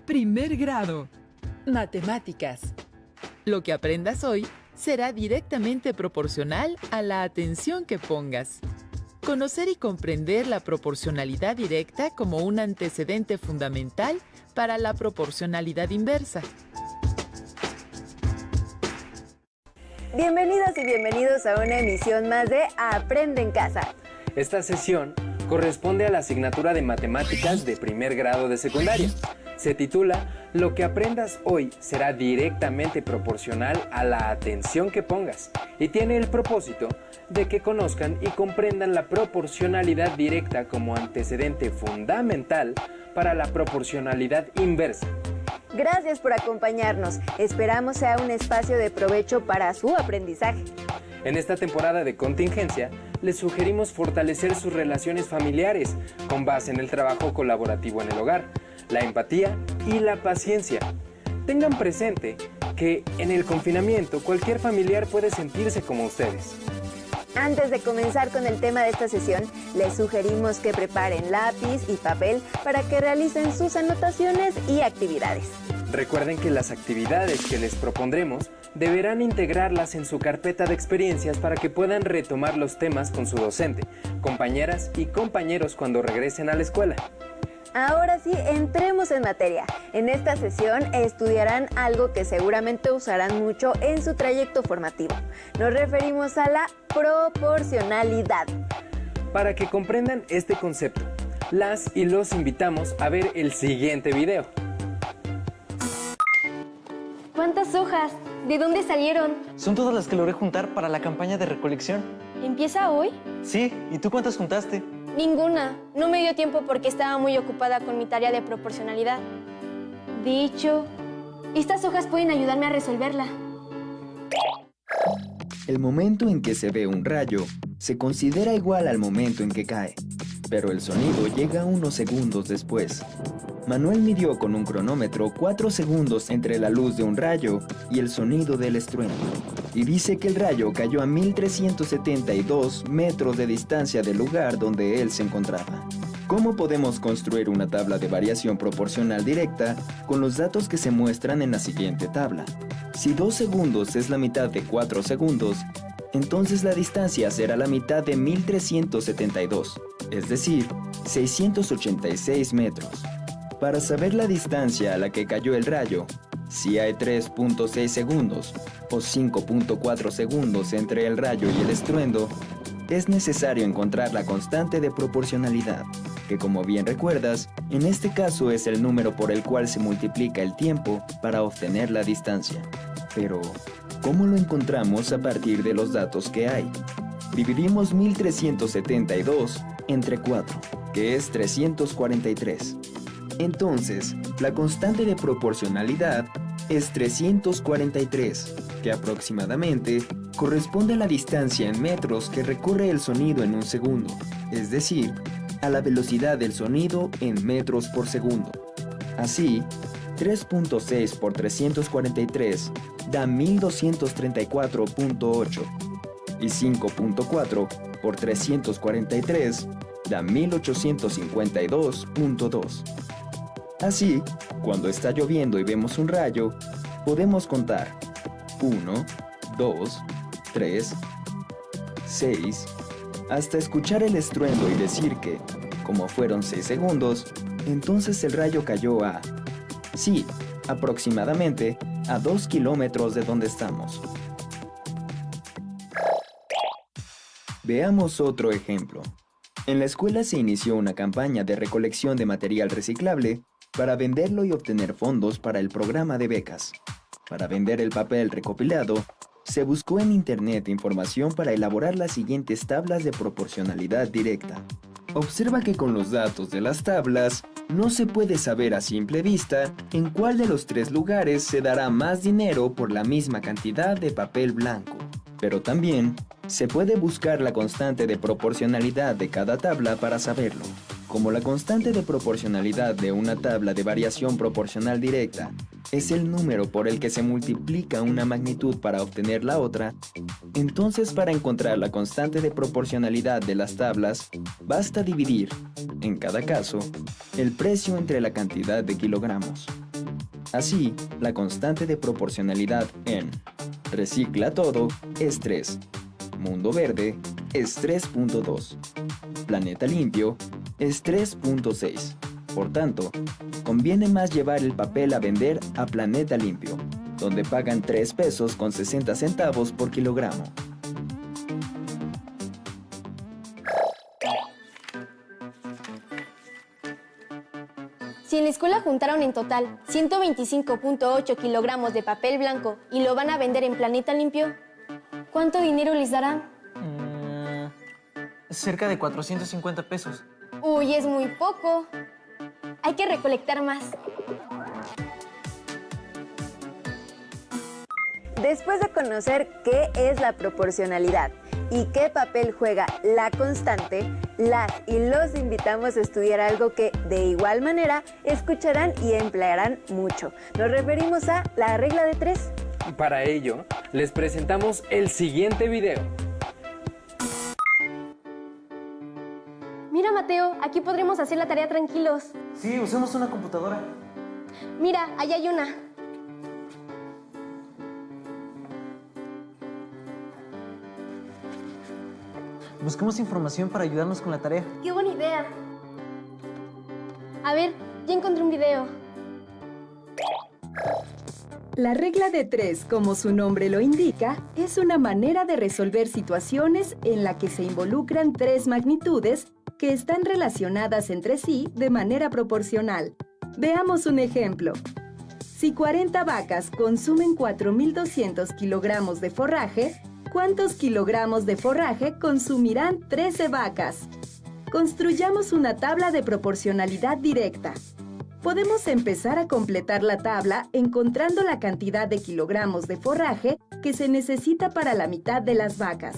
Primer grado. Matemáticas. Lo que aprendas hoy será directamente proporcional a la atención que pongas. Conocer y comprender la proporcionalidad directa como un antecedente fundamental para la proporcionalidad inversa. Bienvenidas y bienvenidos a una emisión más de Aprende en Casa. Esta sesión corresponde a la asignatura de Matemáticas de primer grado de secundaria. Se titula Lo que aprendas hoy será directamente proporcional a la atención que pongas y tiene el propósito de que conozcan y comprendan la proporcionalidad directa como antecedente fundamental para la proporcionalidad inversa. Gracias por acompañarnos. Esperamos sea un espacio de provecho para su aprendizaje. En esta temporada de contingencia, les sugerimos fortalecer sus relaciones familiares con base en el trabajo colaborativo en el hogar, la empatía y la paciencia. Tengan presente que en el confinamiento cualquier familiar puede sentirse como ustedes. Antes de comenzar con el tema de esta sesión, les sugerimos que preparen lápiz y papel para que realicen sus anotaciones y actividades. Recuerden que las actividades que les propondremos deberán integrarlas en su carpeta de experiencias para que puedan retomar los temas con su docente, compañeras y compañeros cuando regresen a la escuela. Ahora sí, entremos en materia. En esta sesión estudiarán algo que seguramente usarán mucho en su trayecto formativo. Nos referimos a la proporcionalidad. Para que comprendan este concepto, las y los invitamos a ver el siguiente video. ¿Cuántas hojas? ¿De dónde salieron? Son todas las que logré juntar para la campaña de recolección. ¿Empieza hoy? Sí, ¿y tú cuántas juntaste? Ninguna. No me dio tiempo porque estaba muy ocupada con mi tarea de proporcionalidad. De hecho, estas hojas pueden ayudarme a resolverla. El momento en que se ve un rayo se considera igual al momento en que cae, pero el sonido llega unos segundos después. Manuel midió con un cronómetro 4 segundos entre la luz de un rayo y el sonido del estruendo, y dice que el rayo cayó a 1372 metros de distancia del lugar donde él se encontraba. ¿Cómo podemos construir una tabla de variación proporcional directa con los datos que se muestran en la siguiente tabla? Si 2 segundos es la mitad de 4 segundos, entonces la distancia será la mitad de 1372, es decir, 686 metros. Para saber la distancia a la que cayó el rayo, si hay 3.6 segundos o 5.4 segundos entre el rayo y el estruendo, es necesario encontrar la constante de proporcionalidad, que como bien recuerdas, en este caso es el número por el cual se multiplica el tiempo para obtener la distancia. Pero, ¿cómo lo encontramos a partir de los datos que hay? Dividimos 1372 entre 4, que es 343. Entonces, la constante de proporcionalidad es 343, que aproximadamente corresponde a la distancia en metros que recorre el sonido en un segundo, es decir, a la velocidad del sonido en metros por segundo. Así, 3.6 por 343 da 1234.8 y 5.4 por 343 da 1852.2. Así, cuando está lloviendo y vemos un rayo, podemos contar 1, 2, 3, 6, hasta escuchar el estruendo y decir que, como fueron 6 segundos, entonces el rayo cayó a, sí, aproximadamente a 2 kilómetros de donde estamos. Veamos otro ejemplo. En la escuela se inició una campaña de recolección de material reciclable para venderlo y obtener fondos para el programa de becas. Para vender el papel recopilado, se buscó en internet información para elaborar las siguientes tablas de proporcionalidad directa. Observa que con los datos de las tablas, no se puede saber a simple vista en cuál de los 3 lugares se dará más dinero por la misma cantidad de papel blanco. Pero también se puede buscar la constante de proporcionalidad de cada tabla para saberlo. Como la constante de proporcionalidad de una tabla de variación proporcional directa es el número por el que se multiplica una magnitud para obtener la otra, entonces para encontrar la constante de proporcionalidad de las tablas, basta dividir, en cada caso, el precio entre la cantidad de kilogramos. Así, la constante de proporcionalidad en recicla todo es 3, mundo verde es 3.2, planeta limpio es 3.6. Por tanto, conviene más llevar el papel a vender a Planeta Limpio, donde pagan 3 pesos con 60 centavos por kilogramo. Si en la escuela juntaron en total 125.8 kilogramos de papel blanco y lo van a vender en Planeta Limpio, ¿cuánto dinero les darán? Cerca de 450 pesos. Uy, es muy poco. Hay que recolectar más. Después de conocer qué es la proporcionalidad y qué papel juega la constante, las y los invitamos a estudiar algo que, de igual manera, escucharán y emplearán mucho. Nos referimos a la regla de 3. Para ello, les presentamos el siguiente video. Mira, Mateo, aquí podremos hacer la tarea tranquilos. Sí, usemos una computadora. Mira, allá hay una. Busquemos información para ayudarnos con la tarea. ¡Qué buena idea! A ver, ya encontré un video. La regla de 3, como su nombre lo indica, es una manera de resolver situaciones en la que se involucran 3 magnitudes que están relacionadas entre sí de manera proporcional. Veamos un ejemplo. Si 40 vacas consumen 4.200 kilogramos de forraje, ¿cuántos kilogramos de forraje consumirán 13 vacas? Construyamos una tabla de proporcionalidad directa. Podemos empezar a completar la tabla encontrando la cantidad de kilogramos de forraje que se necesita para la mitad de las vacas,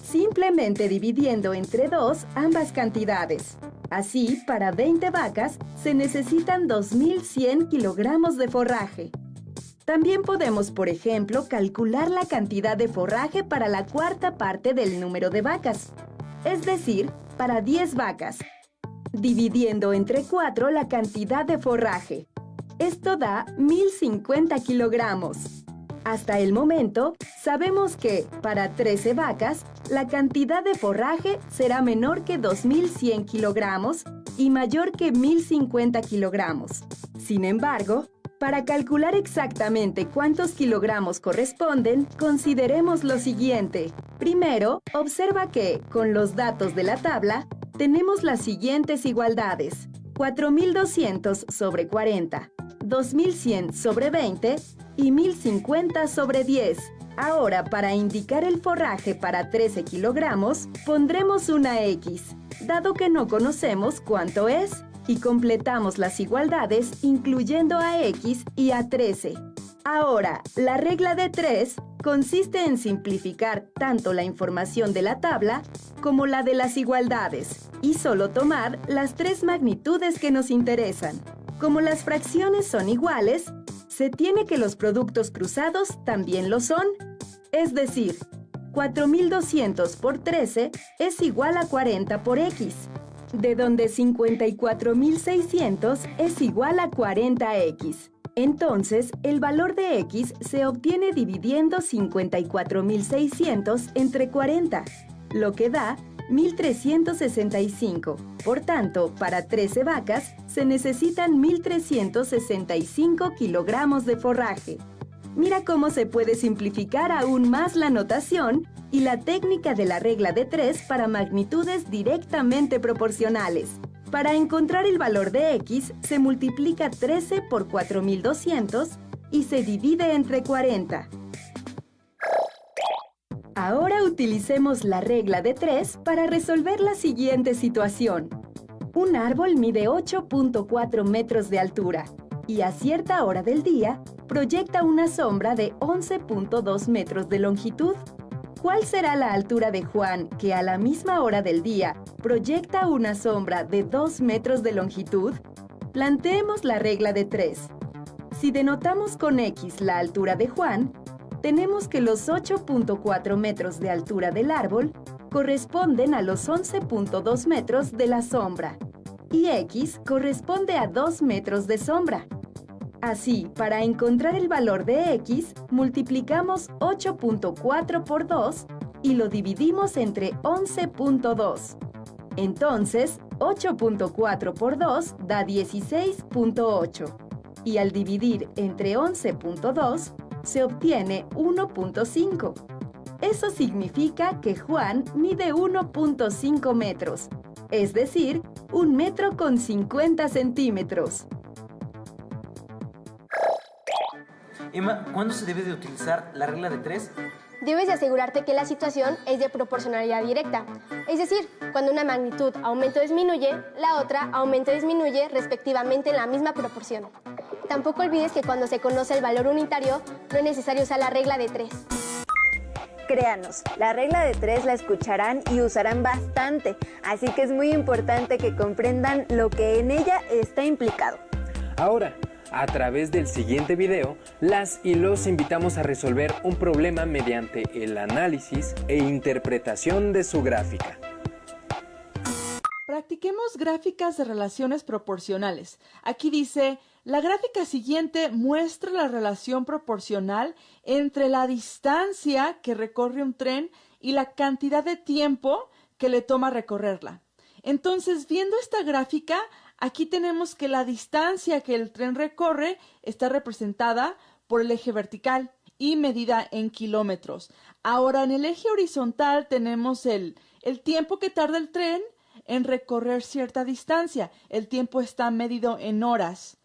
simplemente dividiendo entre 2 ambas cantidades. Así, para 20 vacas se necesitan 2.100 kilogramos de forraje. También podemos, por ejemplo, calcular la cantidad de forraje para la cuarta parte del número de vacas, es decir, para 10 vacas, dividiendo entre 4 la cantidad de forraje. Esto da 1.050 kilogramos. Hasta el momento, sabemos que, para 13 vacas, la cantidad de forraje será menor que 2.100 kilogramos y mayor que 1.050 kilogramos. Sin embargo, para calcular exactamente cuántos kilogramos corresponden, consideremos lo siguiente. Primero, observa que, con los datos de la tabla, tenemos las siguientes igualdades: 4.200 sobre 40, 2.100 sobre 20 y 1.050 sobre 10. Ahora, para indicar el forraje para 13 kilogramos, pondremos una X, dado que no conocemos cuánto es, y completamos las igualdades incluyendo a X y a 13. Ahora, la regla de 3 consiste en simplificar tanto la información de la tabla como la de las igualdades y solo tomar las 3 magnitudes que nos interesan. Como las fracciones son iguales, se tiene que los productos cruzados también lo son. Es decir, 4.200 por 13 es igual a 40 por X, de donde 54.600 es igual a 40X. Entonces, el valor de X se obtiene dividiendo 54.600 entre 40, lo que da 1.365. Por tanto, para 13 vacas se necesitan 1.365 kilogramos de forraje. Mira cómo se puede simplificar aún más la notación y la técnica de la regla de 3 para magnitudes directamente proporcionales. Para encontrar el valor de X, se multiplica 13 por 4.200 y se divide entre 40. Ahora utilicemos la regla de 3 para resolver la siguiente situación. Un árbol mide 8.4 metros de altura y a cierta hora del día proyecta una sombra de 11.2 metros de longitud. ¿Cuál será la altura de Juan, que a la misma hora del día proyecta una sombra de 2 metros de longitud? Planteemos la regla de 3. Si denotamos con X la altura de Juan, tenemos que los 8.4 metros de altura del árbol corresponden a los 11.2 metros de la sombra y X corresponde a 2 metros de sombra. Así, para encontrar el valor de x, multiplicamos 8.4 por 2 y lo dividimos entre 11.2. Entonces, 8.4 por 2 da 16.8. Y al dividir entre 11.2, se obtiene 1.5. Eso significa que Juan mide 1.5 metros, es decir, 1 metro con 50 centímetros. Emma, ¿cuándo se debe de utilizar la regla de 3? Debes de asegurarte que la situación es de proporcionalidad directa. Es decir, cuando una magnitud aumenta o disminuye, la otra aumenta o disminuye respectivamente en la misma proporción. Tampoco olvides que cuando se conoce el valor unitario, no es necesario usar la regla de 3. Créanos, la regla de 3 la escucharán y usarán bastante, así que es muy importante que comprendan lo que en ella está implicado. Ahora, a través del siguiente video, las y los invitamos a resolver un problema mediante el análisis e interpretación de su gráfica. Practiquemos gráficas de relaciones proporcionales. Aquí dice, la gráfica siguiente muestra la relación proporcional entre la distancia que recorre un tren y la cantidad de tiempo que le toma recorrerla. Entonces, viendo esta gráfica, aquí tenemos que la distancia que el tren recorre está representada por el eje vertical y medida en kilómetros. Ahora, en el eje horizontal tenemos el tiempo que tarda el tren en recorrer cierta distancia. El tiempo está medido en horas.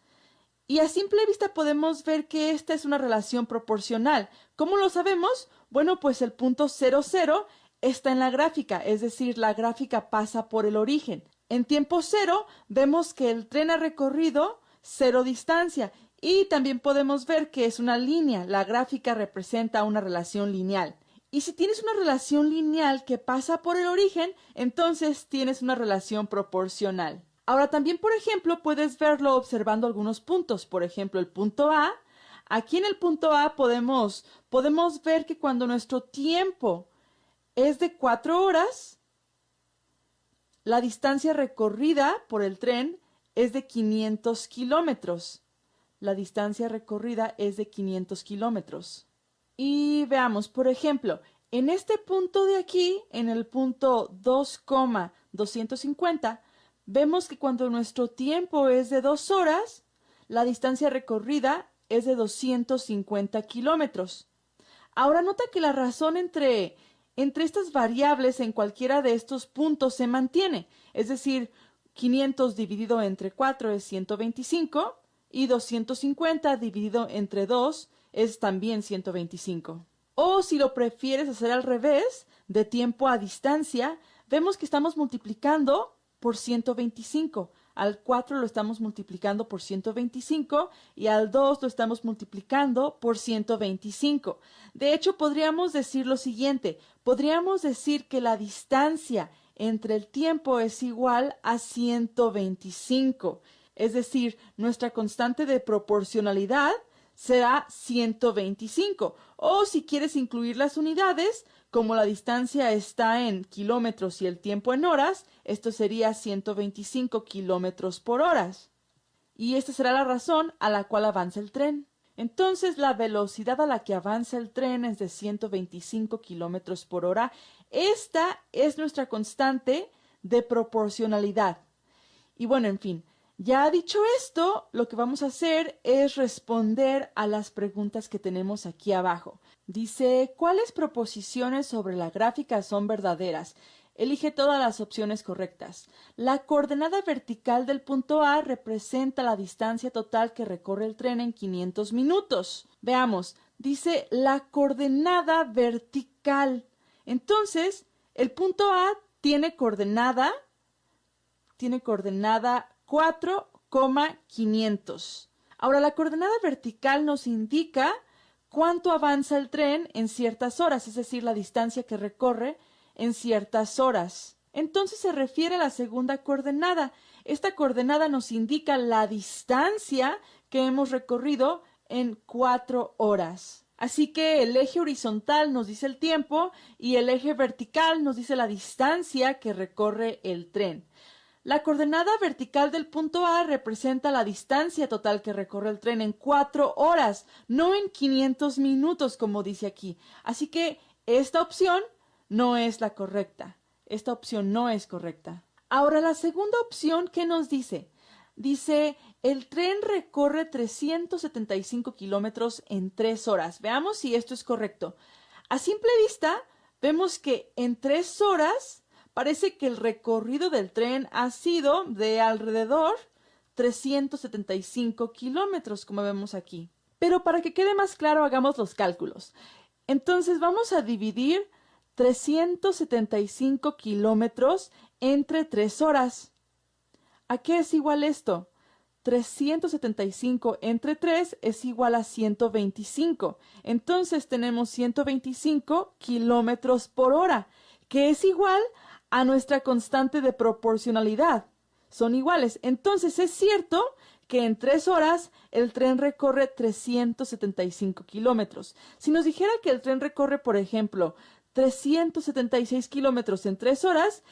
Y a simple vista podemos ver que esta es una relación proporcional. ¿Cómo lo sabemos? Bueno, pues el punto 00 está en la gráfica, es decir, la gráfica pasa por el origen. En tiempo 0 vemos que el tren ha recorrido 0 distancia y también podemos ver que es una línea. La gráfica representa una relación lineal. Y si tienes una relación lineal que pasa por el origen, entonces tienes una relación proporcional. Ahora también, por ejemplo, puedes verlo observando algunos puntos. Por ejemplo, el punto A. Aquí en el punto A podemos ver que cuando nuestro tiempo es de 4 horas, la distancia recorrida por el tren es de 500 kilómetros. La distancia recorrida es de 500 kilómetros. Y veamos, por ejemplo, en este punto de aquí, en el punto 2,250, vemos que cuando nuestro tiempo es de 2 horas, la distancia recorrida es de 250 kilómetros. Ahora nota que la razón entre estas variables en cualquiera de estos puntos se mantiene. Es decir, 500 dividido entre 4 es 125 y 250 dividido entre 2 es también 125. O si lo prefieres hacer al revés, de tiempo a distancia, vemos que estamos multiplicando por 125. Al 4 lo estamos multiplicando por 125 y al 2 lo estamos multiplicando por 125. De hecho, podríamos decir lo siguiente. Podríamos decir que la distancia entre el tiempo es igual a 125. Es decir, nuestra constante de proporcionalidad será 125. O si quieres incluir las unidades, como la distancia está en kilómetros y el tiempo en horas, esto sería 125 kilómetros por hora. Y esta será la razón a la cual avanza el tren. Entonces, la velocidad a la que avanza el tren es de 125 kilómetros por hora. Esta es nuestra constante de proporcionalidad. Y bueno, en fin. Ya dicho esto, lo que vamos a hacer es responder a las preguntas que tenemos aquí abajo. Dice, ¿cuáles proposiciones sobre la gráfica son verdaderas? Elige todas las opciones correctas. La coordenada vertical del punto A representa la distancia total que recorre el tren en 500 minutos. Veamos, dice la coordenada vertical. Entonces, el punto A tiene coordenada 4,500. Ahora, la coordenada vertical nos indica cuánto avanza el tren en ciertas horas, es decir, la distancia que recorre en ciertas horas. Entonces se refiere a la segunda coordenada. Esta coordenada nos indica la distancia que hemos recorrido en 4 horas. Así que el eje horizontal nos dice el tiempo y el eje vertical nos dice la distancia que recorre el tren. La coordenada vertical del punto A representa la distancia total que recorre el tren en 4 horas, no en 500 minutos, como dice aquí. Así que esta opción no es la correcta. Esta opción no es correcta. Ahora, la segunda opción, ¿qué nos dice? Dice, el tren recorre 375 kilómetros en 3 horas. Veamos si esto es correcto. A simple vista, vemos que en 3 horas parece que el recorrido del tren ha sido de alrededor 375 kilómetros, como vemos aquí. Pero para que quede más claro, hagamos los cálculos. Entonces vamos a dividir 375 kilómetros entre 3 horas. ¿A qué es igual esto? 375 entre 3 es igual a 125. Entonces tenemos 125 kilómetros por hora, que es igual a nuestra constante de proporcionalidad. Son iguales. Entonces es cierto que en 3 horas el tren recorre 375 kilómetros. Si nos dijera que el tren recorre, por ejemplo, 376 kilómetros en 3 horas,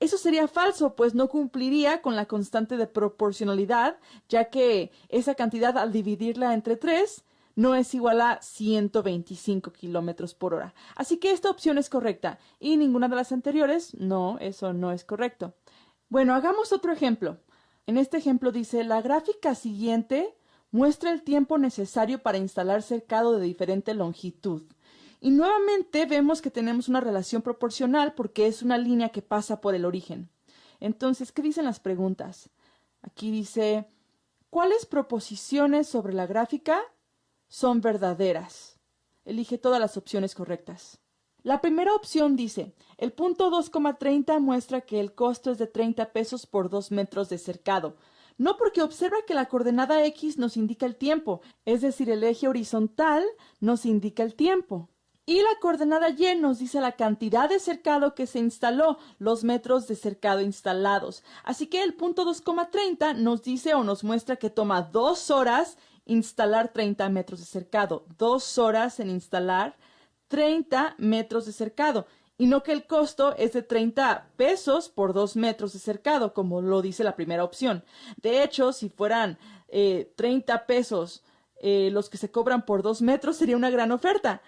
eso sería falso, pues no cumpliría con la constante de proporcionalidad, ya que esa cantidad al dividirla entre 3 no es igual a 125 kilómetros por hora. Así que esta opción es correcta y ninguna de las anteriores, no, eso no es correcto. Bueno, hagamos otro ejemplo. En este ejemplo dice, la gráfica siguiente muestra el tiempo necesario para instalar cercado de diferente longitud. Y nuevamente vemos que tenemos una relación proporcional porque es una línea que pasa por el origen. Entonces, ¿qué dicen las preguntas? Aquí dice, ¿cuáles proposiciones sobre la gráfica son verdaderas? Elige todas las opciones correctas. La primera opción dice, el punto 2,30 muestra que el costo es de 30 pesos por 2 metros de cercado. No, porque observa que la coordenada X nos indica el tiempo, es decir, el eje horizontal nos indica el tiempo. Y la coordenada Y nos dice la cantidad de cercado que se instaló, los metros de cercado instalados. Así que el punto 2,30 nos dice o nos muestra que toma 2 horas instalar 30 metros de cercado. 2 horas en instalar 30 metros de cercado. Y no que el costo es de 30 pesos por 2 metros de cercado, como lo dice la primera opción. De hecho, si fueran 30 pesos los que se cobran por 2 metros, sería una gran oferta.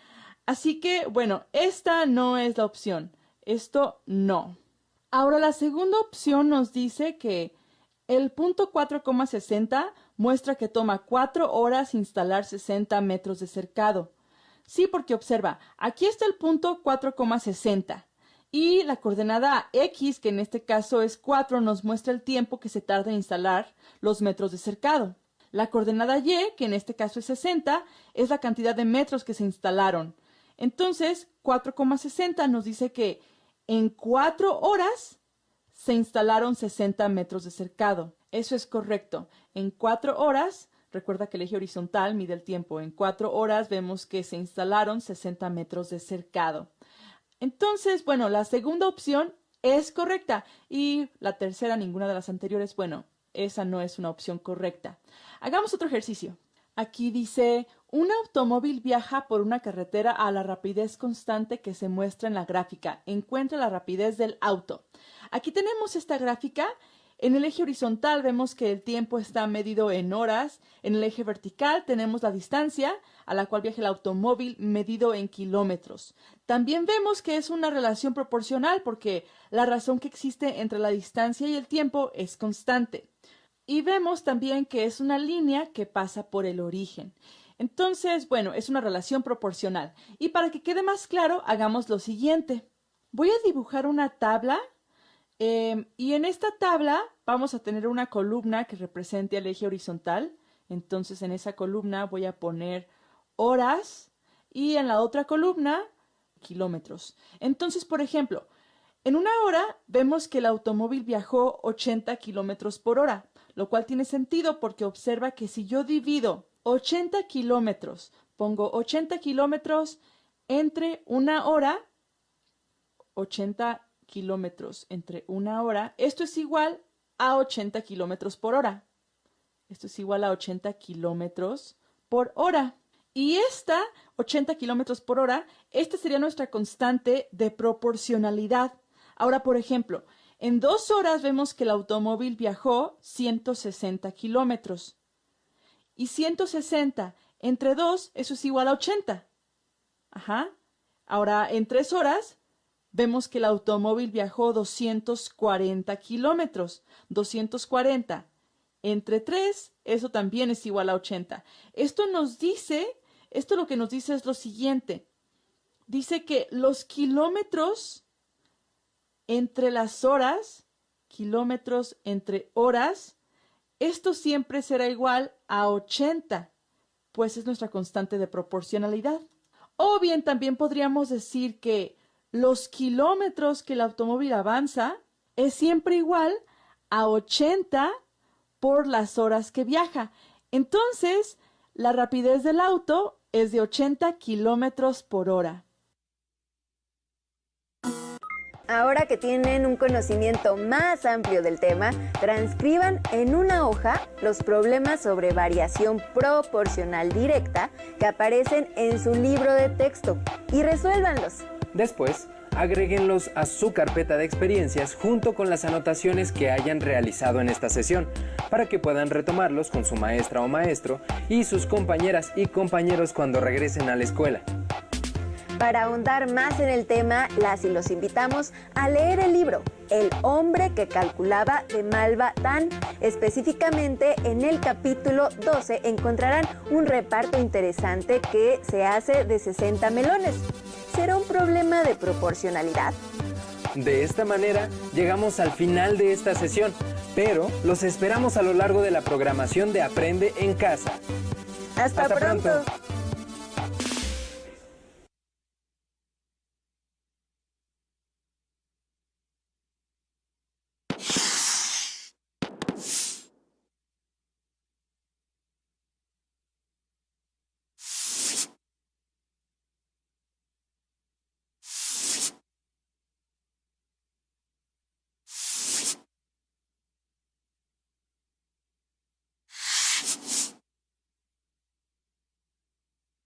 Así que, bueno, esta no es la opción. Esto no. Ahora, la segunda opción nos dice que el punto 4,60 muestra que toma 4 horas instalar 60 metros de cercado. Sí, porque observa, aquí está el punto 4,60 y la coordenada X, que en este caso es 4, nos muestra el tiempo que se tarda en instalar los metros de cercado. La coordenada Y, que en este caso es 60, es la cantidad de metros que se instalaron. Entonces, 4,60 nos dice que en 4 horas se instalaron 60 metros de cercado. Eso es correcto. En 4 horas, recuerda que el eje horizontal mide el tiempo. En 4 horas vemos que se instalaron 60 metros de cercado. Entonces, bueno, la segunda opción es correcta. Y la tercera, ninguna de las anteriores, bueno, esa no es una opción correcta. Hagamos otro ejercicio. Aquí dice, un automóvil viaja por una carretera a la rapidez constante que se muestra en la gráfica. Encuentra la rapidez del auto. Aquí tenemos esta gráfica. En el eje horizontal vemos que el tiempo está medido en horas. En el eje vertical tenemos la distancia a la cual viaja el automóvil medido en kilómetros. También vemos que es una relación proporcional porque la razón que existe entre la distancia y el tiempo es constante. Y vemos también que es una línea que pasa por el origen. Entonces, bueno, es una relación proporcional. Y para que quede más claro, hagamos lo siguiente. Voy a dibujar una tabla y en esta tabla vamos a tener una columna que represente el eje horizontal. Entonces, en esa columna voy a poner horas y en la otra columna, kilómetros. Entonces, por ejemplo, en una hora vemos que el automóvil viajó 80 kilómetros por hora. Lo cual tiene sentido porque observa que si yo divido 80 kilómetros, pongo 80 kilómetros entre una hora, 80 kilómetros entre una hora, esto es igual a 80 kilómetros por hora. Esto es igual a 80 kilómetros por hora. Y esta 80 kilómetros por hora, esta sería nuestra constante de proporcionalidad. Ahora, por ejemplo, En 2 horas vemos que el automóvil viajó 160 kilómetros. Y 160 entre 2, eso es igual a 80. Ajá. Ahora, en 3 horas, vemos que el automóvil viajó 240 kilómetros. 240 entre 3, eso también es igual a 80. Esto lo que nos dice es lo siguiente. Dice que los kilómetros entre las horas, kilómetros entre horas, esto siempre será igual a 80, pues es nuestra constante de proporcionalidad. O bien también podríamos decir que los kilómetros que el automóvil avanza es siempre igual a 80 por las horas que viaja. Entonces, la rapidez del auto es de 80 kilómetros por hora. Ahora que tienen un conocimiento más amplio del tema, transcriban en una hoja los problemas sobre variación proporcional directa que aparecen en su libro de texto y resuélvanlos. Después, agréguenlos a su carpeta de experiencias junto con las anotaciones que hayan realizado en esta sesión, para que puedan retomarlos con su maestra o maestro y sus compañeras y compañeros cuando regresen a la escuela. Para ahondar más en el tema, las y los invitamos a leer el libro El hombre que calculaba de Malva Dan. Específicamente en el capítulo 12 encontrarán un reparto interesante que se hace de 60 melones. ¿Será un problema de proporcionalidad? De esta manera, llegamos al final de esta sesión, pero los esperamos a lo largo de la programación de Aprende en Casa. ¡Hasta pronto!